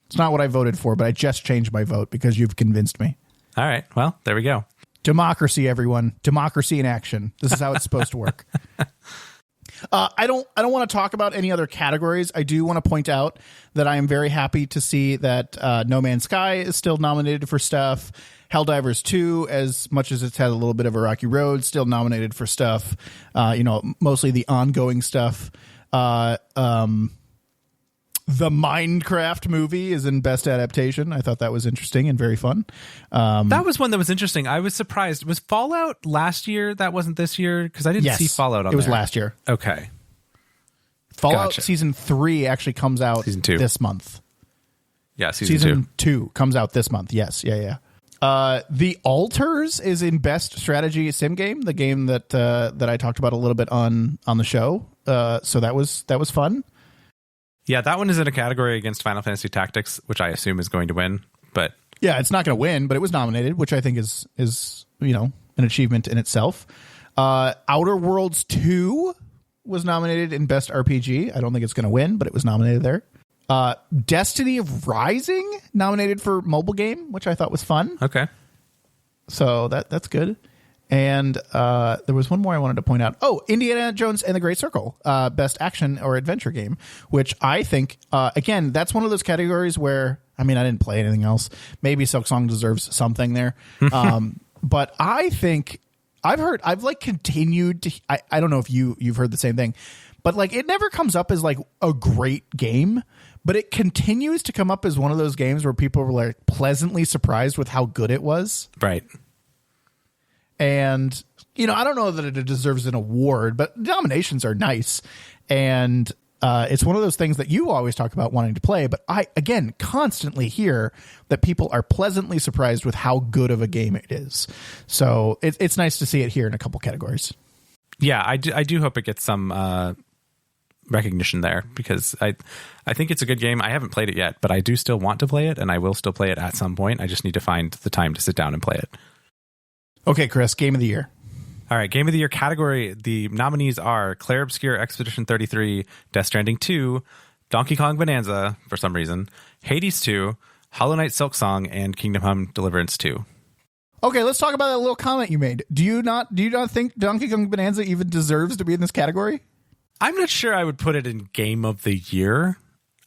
It's not what I voted for, but I just changed my vote because you've convinced me. All right. Well, there we go. Democracy, everyone. Democracy in action. This is how it's supposed to work. I don't want to talk about any other categories. I do want to point out that I am very happy to see that No Man's Sky is still nominated for stuff. Helldivers 2, as much as it's had a little bit of a rocky road, still nominated for stuff. Mostly the ongoing stuff. The Minecraft movie is in Best Adaptation. I thought that was interesting and very fun. That was one that was interesting. I was surprised. Was Fallout last year? That wasn't this year? Because I didn't see Fallout on there. It was last year. Okay. Fallout Season 3 actually comes out this month. Yeah, Season 2 comes out this month. Yes. Yeah. The Alters is in Best Strategy Sim Game, the game that I talked about a little bit on the show. So that was fun. Yeah, that one is in a category against Final Fantasy Tactics, which I assume is going to win. But yeah, it's not going to win, but it was nominated, which I think is an achievement in itself. Outer Worlds 2 was nominated in Best RPG. I don't think it's going to win, but it was nominated there. Destiny of Rising nominated for mobile game, which I thought was fun. Okay, so that's good. And there was one more I wanted to point out. Oh, Indiana Jones and the Great Circle, Best Action or Adventure Game, which I think, again, that's one of those categories where, I mean, I didn't play anything else. Maybe Silksong deserves something there. But I think I've like continued to, I don't know if you've heard the same thing, but like it never comes up as like a great game, but it continues to come up as one of those games where people were like pleasantly surprised with how good it was. Right. And, I don't know that it deserves an award, but nominations are nice. And it's one of those things that you always talk about wanting to play. But I, again, constantly hear that people are pleasantly surprised with how good of a game it is. So it's nice to see it here in a couple categories. Yeah, I do hope it gets some recognition there, because I think it's a good game. I haven't played it yet, but I do still want to play it, and I will still play it at some point. I just need to find the time to sit down and play it. Okay, Chris, Game of the Year. All right, Game of the Year category. The nominees are Clair Obscur Expedition 33, Death Stranding 2, Donkey Kong Bonanza, for some reason, Hades 2, Hollow Knight Silksong, and Kingdom Come Deliverance 2. Okay, let's talk about that little comment you made. Do you not think Donkey Kong Bonanza even deserves to be in this category? I'm not sure I would put it in Game of the Year.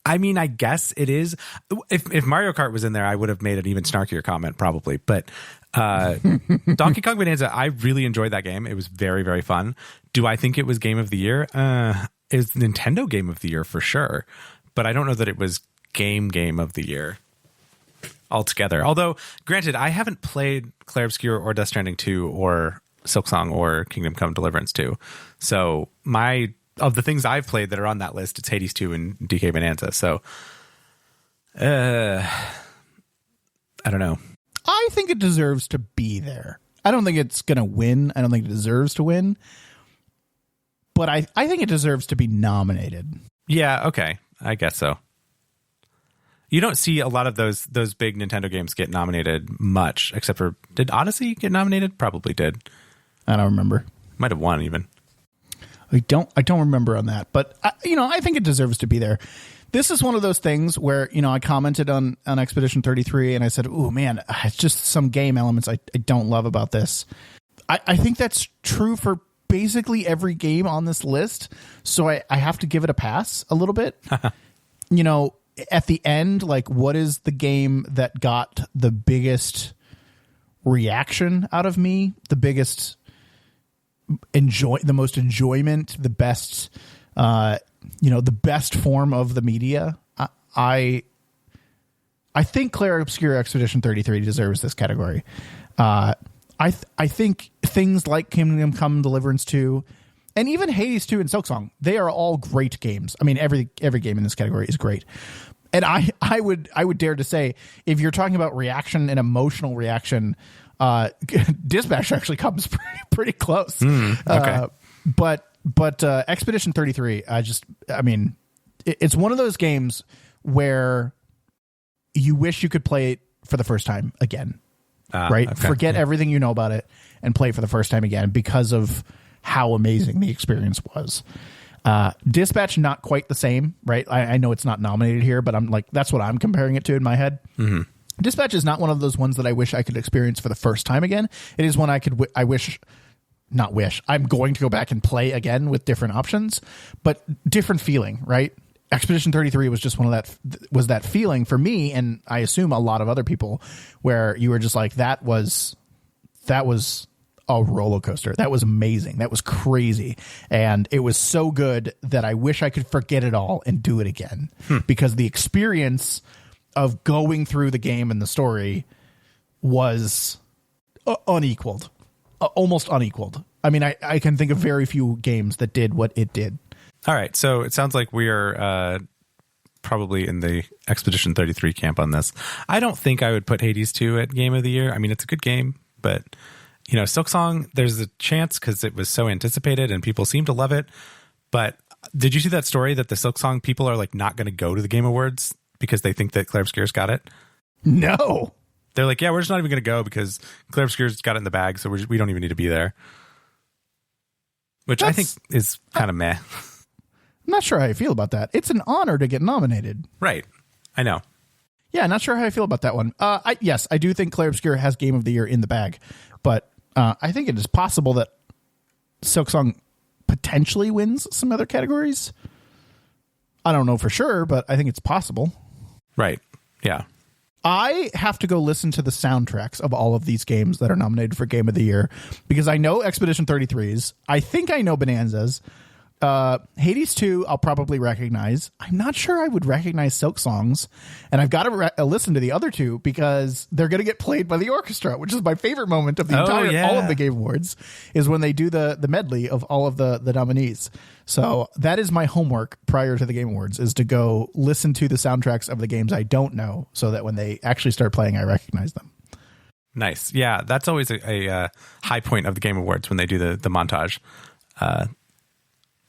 I mean, I guess it is. If Mario Kart was in there, I would have made an even snarkier comment, probably. But Donkey Kong Bonanza, I really enjoyed that game. It was very, very fun. Do I think it was Game of the Year? It's Nintendo Game of the Year for sure, but I don't know that it was Game of the Year altogether. Although, granted, I haven't played Clair Obscur or Death Stranding 2 or Silksong or Kingdom Come Deliverance 2. So of the things I've played that are on that list, it's Hades 2 and DK Bonanza. So, I don't know. I think it deserves to be there. I don't think it's going to win. I don't think it deserves to win. But I think it deserves to be nominated. Yeah, okay. I guess so. You don't see a lot of those big Nintendo games get nominated much, except for, did Odyssey get nominated? Probably did. I don't remember. Might have won even. I don't remember on that, but I think it deserves to be there. This is one of those things where, I commented on Expedition 33 and I said, "Oh man, it's just some game elements I don't love about this." I think that's true for basically every game on this list. So I have to give it a pass a little bit. At the end, like, what is the game that got the biggest reaction out of me? The biggest the most enjoyment, the best, the best form of the media. I think Clair Obscur Expedition 33 deserves this category. I think things like Kingdom Come Deliverance 2 and even Hades 2 and Silksong, they are all great games. I mean, every game in this category is great. And I would dare to say, if you're talking about reaction and emotional reaction, Dispatch actually comes pretty close. Okay. But Expedition 33, it's one of those games where you wish you could play it for the first time again, right? Okay. Forget everything you know about it and play it for the first time again because of how amazing the experience was. Dispatch, not quite the same, right? I know it's not nominated here, but I'm like, that's what I'm comparing it to in my head. Mm-hmm. Dispatch is not one of those ones that I wish I could experience for the first time again. It is one I'm going to go back and play again with different options, but different feeling, right? Expedition 33 was just that feeling for me, and I assume a lot of other people, where you were just like, that was a roller coaster. That was amazing. That was crazy. And it was so good that I wish I could forget it all and do it again, because the experience of going through the game and the story was unequaled, almost unequaled. I mean, I can think of very few games that did what it did. All right. So it sounds like we are probably in the Expedition 33 camp on this. I don't think I would put Hades 2 at Game of the Year. I mean, it's a good game, but Silksong, there's a chance because it was so anticipated and people seem to love it. But did you see that story that the Silksong people are like not going to go to the Game Awards because they think that Clair Obscur's got it? No. They're like, yeah, we're just not even going to go because Clair Obscur's got it in the bag, so we don't even need to be there. Which I think is kind of meh. I'm not sure how I feel about that. It's an honor to get nominated. Right. I know. Yeah, not sure how I feel about that one. Yes, I do think Clair Obscur has Game of the Year in the bag, but I think it is possible that Silksong potentially wins some other categories. I don't know for sure, but I think it's possible. Right. Yeah. I have to go listen to the soundtracks of all of these games that are nominated for Game of the Year, because I know Expedition 33's. I think I know Bonanza's. Hades 2, I'll probably recognize. I'm not sure I would recognize Silksong's, and I've got to listen to the other two because they're going to get played by the orchestra, which is my favorite moment of the all of the Game Awards, is when they do the medley of all of the nominees. So that is my homework prior to the Game Awards, is to go listen to the soundtracks of the games I don't know, so that when they actually start playing, I recognize them. Nice. Yeah, that's always a high point of the Game Awards when they do the montage.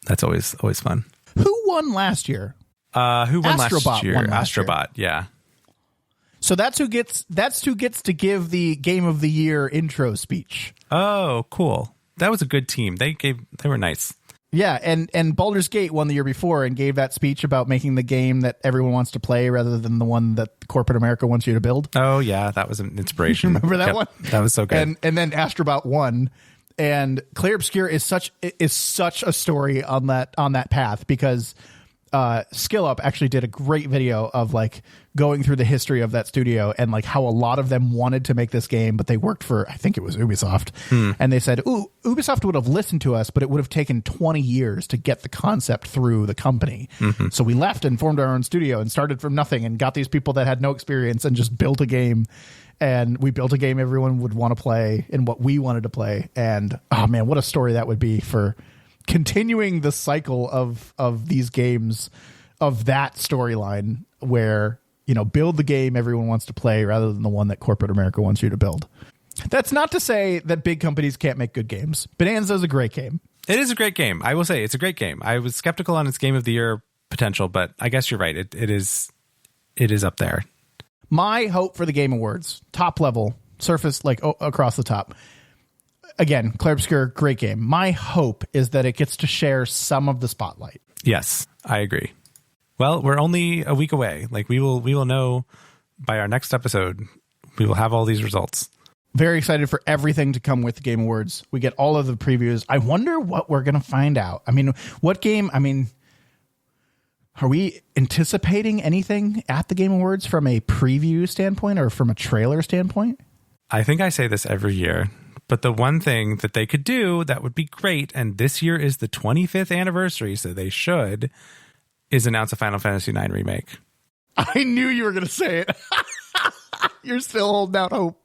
That's always fun. Who won last year? Who won Astrobot last year? Won last Astrobot, year. yeah. So that's who gets to give the Game of the Year intro speech. Oh, cool. That was a good team. They were nice. Yeah, and Baldur's Gate won the year before and gave that speech about making the game that everyone wants to play rather than the one that corporate America wants you to build. Oh yeah, that was an inspiration. Remember that one? That was so good. And then Astrobot won. And Clair Obscur is such a story on that path, because Skill Up actually did a great video of like going through the history of that studio and like how a lot of them wanted to make this game, but they worked for, I think it was Ubisoft. And they said, ooh, Ubisoft would have listened to us, but it would have taken 20 years to get the concept through the company. So we left and formed our own studio and started from nothing and got these people that had no experience and just built a game. And we built a game everyone would want to play and what we wanted to play. And oh man, what a story that would be for continuing the cycle of these games, of that storyline where, you know, build the game everyone wants to play rather than the one that corporate America wants you to build. That's not to say that big companies can't make good games. Bonanza is a great game. It is a great game. I will say it's a great game. I was skeptical on its Game of the Year potential, but I guess you're right. It is up there. My hope for the Game Awards, top level, surface, like across the top. Again, Clair Obscur, great game. My hope is that it gets to share some of the spotlight. Yes, I agree. Well, we're only a week away. Like we will know by our next episode. We will have all these results. Very excited for everything to come with the Game Awards. We get all of the previews. I wonder what we're going to find out. I mean, what game? I mean, are we anticipating anything at the Game Awards from a preview standpoint or from a trailer standpoint? I think I say this every year. But the one thing that they could do that would be great, and this year is the 25th anniversary, so they should, is announce a Final Fantasy IX remake. I knew you were going to say it. You're still holding out hope.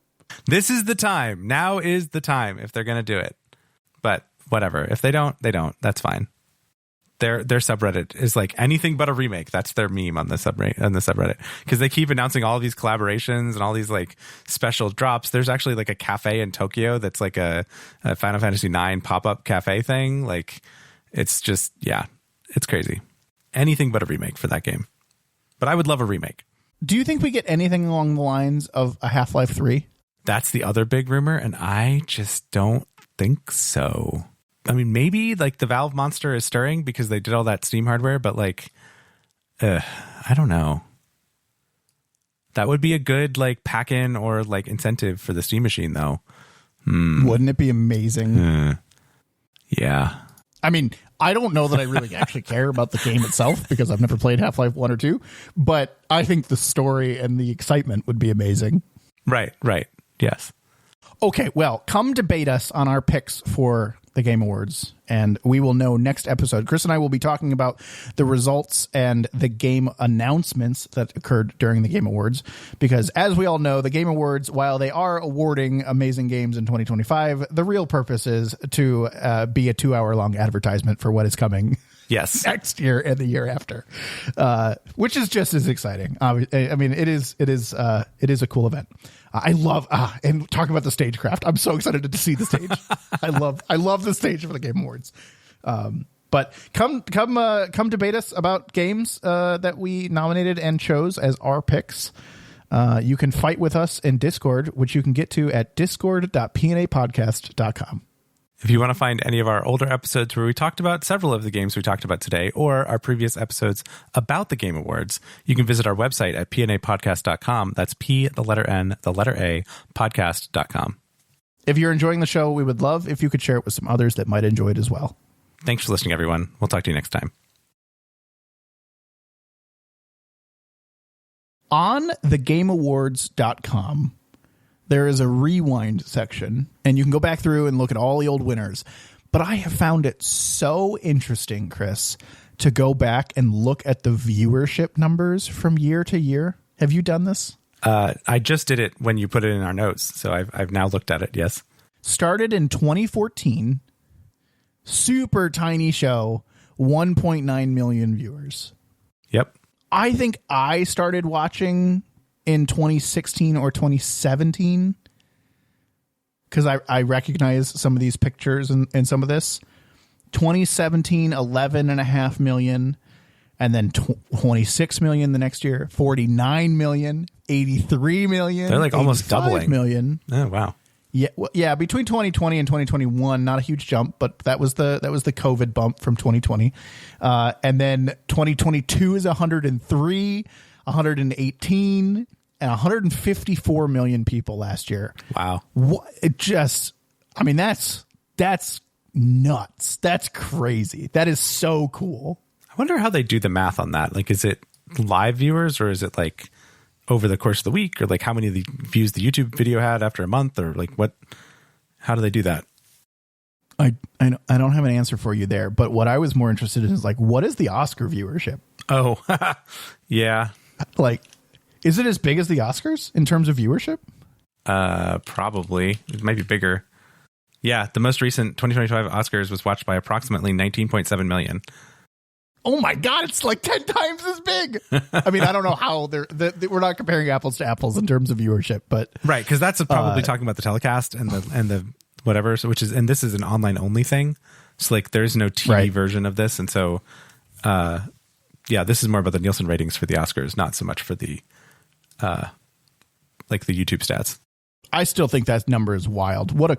This is the time. Now is the time if they're going to do it. But whatever. If they don't, they don't. That's fine. Their subreddit is like anything but a remake. That's their meme on the subreddit, because they keep announcing all these collaborations and all these like special drops. There's actually like a cafe in Tokyo that's like a Final Fantasy IX pop-up cafe thing. Like it's just, yeah, it's crazy. Anything but a remake for that game. But I would love a remake. Do you think we get anything along the lines of a Half-Life 3? That's the other big rumor, and I just don't think so. I mean, maybe like the Valve monster is stirring because they did all that Steam hardware, but like, I don't know. That would be a good like pack in or like incentive for the Steam machine, though. Wouldn't it be amazing? Yeah. I mean, I don't know that I really actually care about the game itself because I've never played Half-Life 1 or 2, but I think the story and the excitement would be amazing. Right. Yes. Okay, well, come debate us on our picks for the Game Awards, and we will know next episode. Chris and I will be talking about the results and the game announcements that occurred during the Game Awards, because as we all know, the Game Awards, while they are awarding amazing games in 2025, the real purpose is to be a 2-hour-long advertisement for what is coming. Yes. Next year and the year after, which is just as exciting. I mean, it is a cool event. I love and talking about the stagecraft. I'm so excited to see the stage. I love the stage for the Game Awards. But come debate us about games that we nominated and chose as our picks. You can fight with us in Discord, which you can get to at discord.pnapodcast.com. If you want to find any of our older episodes where we talked about several of the games we talked about today, or our previous episodes about the Game Awards, you can visit our website at pnapodcast.com. That's P, the letter N, the letter A, podcast.com. If you're enjoying the show, we would love if you could share it with some others that might enjoy it as well. Thanks for listening, everyone. We'll talk to you next time. On thegameawards.com, there is a rewind section, and you can go back through and look at all the old winners. But I have found it so interesting, Chris, to go back and look at the viewership numbers from year to year. Have you done this? I just did it when you put it in our notes, so I've now looked at it, yes. Started in 2014, super tiny show, 1.9 million viewers. Yep. I think I started watching in 2016 or 2017 because I recognize some of these pictures and some of this. 2017, 11.5 million, and then 26 million the next year, 49 million, 83 million. They're like almost doubling. Million. Oh, wow. Yeah, well, yeah. Between 2020 and 2021, not a huge jump, but that was the COVID bump from 2020, and then 2022 is 103, 118, and 154 million people last year. Wow. It just, I mean, that's nuts. That's crazy. That is so cool. wonder how they do the math on that. Like, is it live viewers, or is it like over the course of the week, or like how many of the views the YouTube video had after a month, or like what? How do they do that? I don't have an answer for you there, but what I was more interested in is like, what is the Oscar viewership? Oh, yeah. Like, is it as big as the Oscars in terms of viewership? Probably. It might be bigger. Yeah, the most recent 2025 Oscars was watched by approximately 19.7 million. Oh my God, it's like 10 times as big. I mean, I don't know how we're not comparing apples to apples in terms of viewership, but right, because that's probably talking about the telecast and the whatever. So this is an online only thing. So like, there's no TV version of this, and so yeah, this is more about the Nielsen ratings for the Oscars, not so much for the like the YouTube stats. I still think that number is wild. What a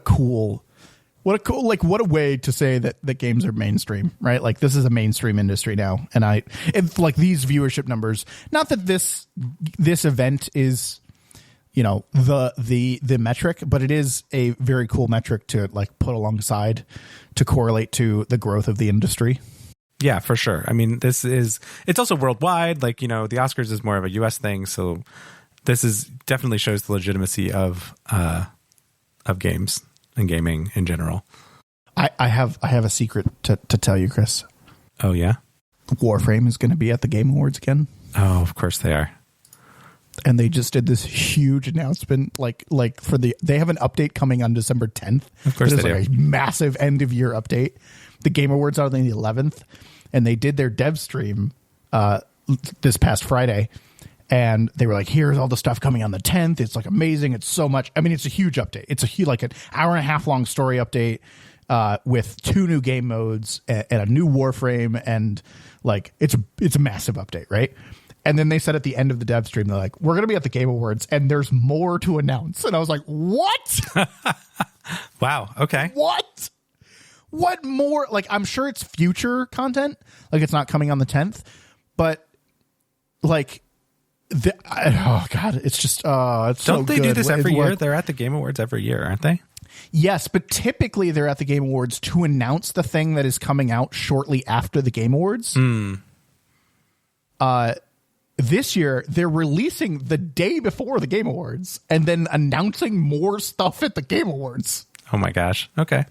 way to say that games are mainstream, right? Like, this is a mainstream industry now. And it's like these viewership numbers, not that this event is, you know, the metric, but it is a very cool metric to like put alongside to correlate to the growth of the industry. Yeah, for sure. I mean, it's also worldwide. Like, you know, the Oscars is more of a US thing. So this definitely shows the legitimacy of games and gaming in general. I have a secret to tell you, Chris. Oh yeah, Warframe is going to be at the Game Awards again. Oh, of course they are. And they just did this huge announcement, like they have an update coming on December 10th. Of course, it is like a massive end of year update. The Game Awards are on the 11th, and they did their dev stream this past Friday. And they were like, here's all the stuff coming on the 10th. It's like amazing. It's so much. I mean, it's a huge update. It's like an hour and a half long story update with 2 new game modes and a new Warframe. And like, it's a massive update, right? And then they said at the end of the dev stream, they're like, we're going to be at the Game Awards and there's more to announce. And I was like, what? Wow. Okay. What more? Like, I'm sure it's future content. Like, it's not coming on the 10th, but like, oh God, it's just it's don't so they good. Do this every year? They're at the Game Awards every year, aren't they? Yes, but typically they're at the Game Awards to announce the thing that is coming out shortly after the Game Awards. This year they're releasing the day before the Game Awards and then announcing more stuff at the Game Awards. Oh my gosh. Okay.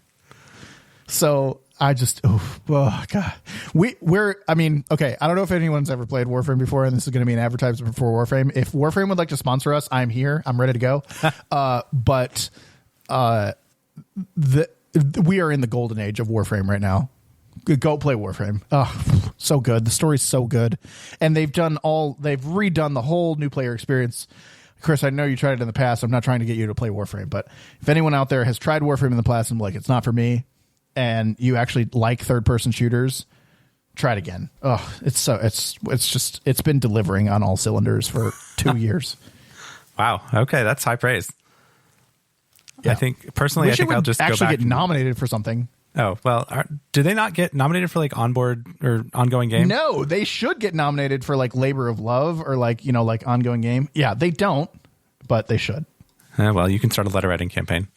So I just, oh God. I mean, okay, I don't know if anyone's ever played Warframe before, and this is going to be an advertisement for Warframe. If Warframe would like to sponsor us, I'm here. I'm ready to go. But we are in the golden age of Warframe right now. Go play Warframe. Oh, so good. The story's so good. And they've redone the whole new player experience. Chris, I know you tried it in the past. I'm not trying to get you to play Warframe, but if anyone out there has tried Warframe in the past and like, it's not for me, and you actually like third-person shooters, try it again. Oh, it's been delivering on all cylinders for 2 years. Wow. Okay, that's high praise. Yeah. I think personally, I'll just actually go back get nominated for something. Oh well, do they not get nominated for like onboard or ongoing game? No, they should get nominated for like labor of love or like, you know, like ongoing game. Yeah, they don't, but they should. Well, you can start a letter writing campaign.